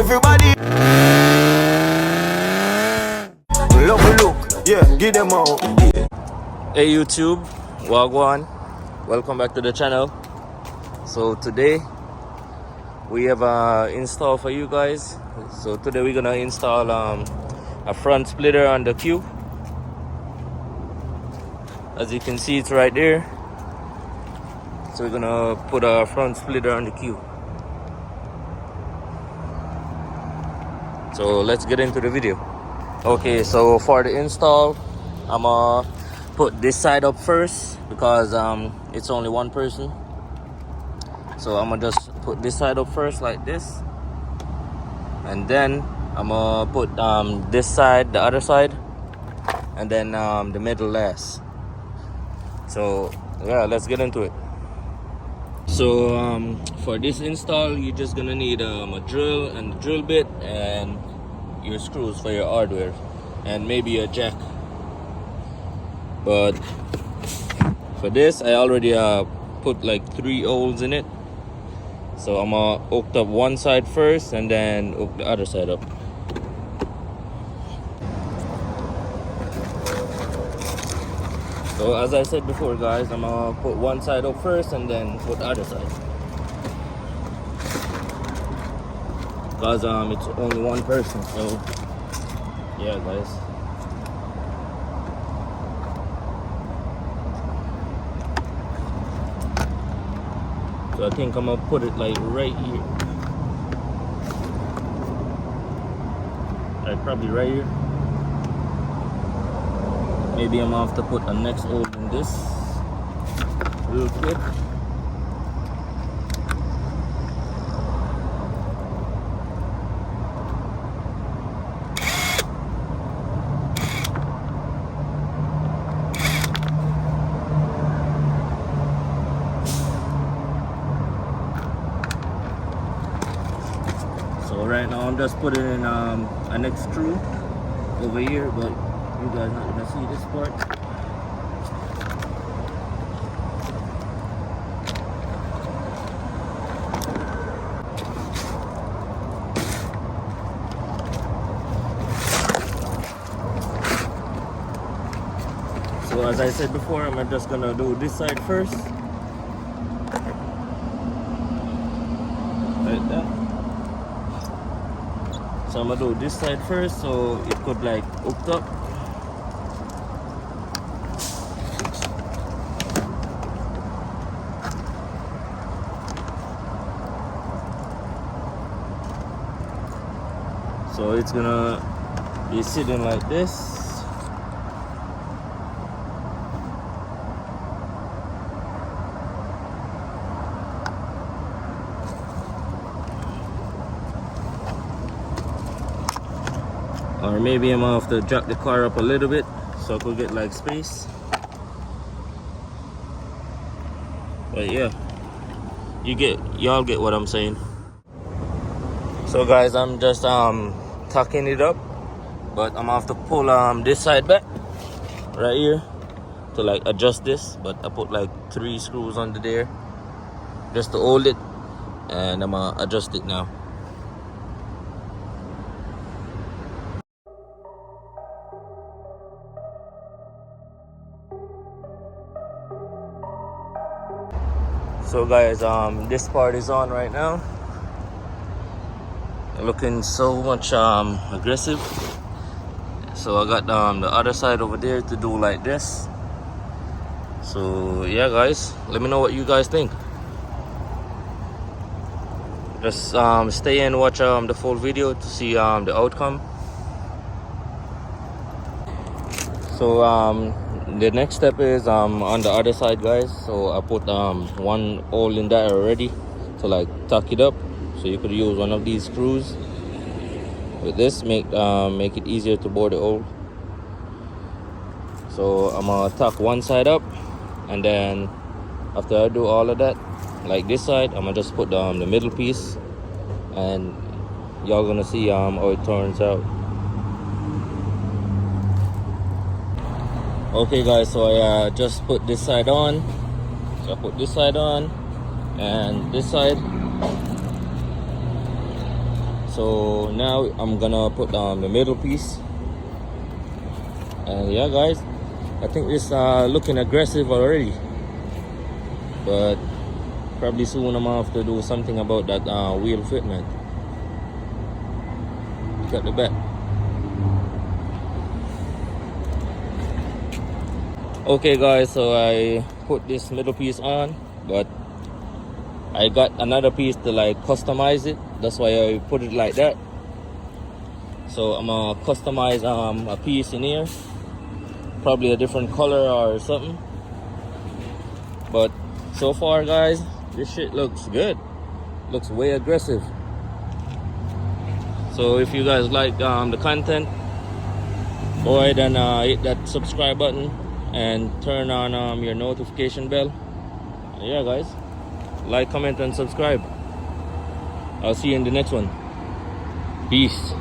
Everybody love a look, yeah, give them out. Yeah. Hey YouTube, Wagwan, welcome back to the channel. So today we have a install for you guys. So today we're gonna install a front splitter on the Q. As you can see, it's right there. So we're gonna put a front splitter on the Q. So let's get into the video. Okay, so for the install, I'm gonna put this side up first because it's only one person. So I'm gonna just put this side up first like this, and then I'm gonna put this side, the other side, and then the middle last. So yeah, let's get into it. So for this install, you're just gonna need a drill and a drill bit and your screws for your hardware, and maybe a jack. But for this, I already put like 3 holes in it. So I'm gonna hook up one side first and then hook the other side up. So as I said before, guys, I'm gonna put one side up first and then put the other side. Because it's only one person, so yeah, guys. So I think I'm gonna put it like right here. Like probably right here. Maybe I'm gonna have to put a next hole in this real quick. So right now I'm just putting in an next screw over here, but you guys not gonna see this part. So as I said before, I'm just gonna do this side first. Like that. So I'm gonna do this side first so it could like hooked up. So it's gonna be sitting like this. Or maybe I'm gonna have to jack the car up a little bit so I could get like space. But yeah, y'all get what I'm saying. So guys, I'm just tucking it up, but I'm gonna have to pull this side back right here to like adjust this. But I put like 3 screws under there just to hold it, and I'm gonna adjust it now. So guys, this part is on right now. Looking so much aggressive. So I got the other side over there to do like this. So yeah, guys, let me know what you guys think. Just stay and watch the full video to see the outcome. So the next step is on the other side, guys. So I put one hole in that already to like tuck it up. So you could use one of these screws with this, make it easier to bore the hole. So I'm gonna tuck one side up, and then after I do all of that, like this side, I'm gonna just put the middle piece, and y'all gonna see how it turns out. Okay guys, so I just put this side on. So I put this side on and this side. So now I'm gonna put the middle piece. And yeah, guys, I think this looking aggressive already, but probably soon I'm gonna have to do something about that wheel fitment. Got the back. Okay guys, so I put this middle piece on, but I got another piece to like customize it. That's why I put it like that. So I'm gonna customize a piece in here, probably a different color or something. But so far guys, this shit looks good. Looks way aggressive. So if you guys like the content, go ahead and hit that subscribe button and turn on your notification bell. Yeah guys, like, comment and subscribe. I'll see you in the next one. Peace.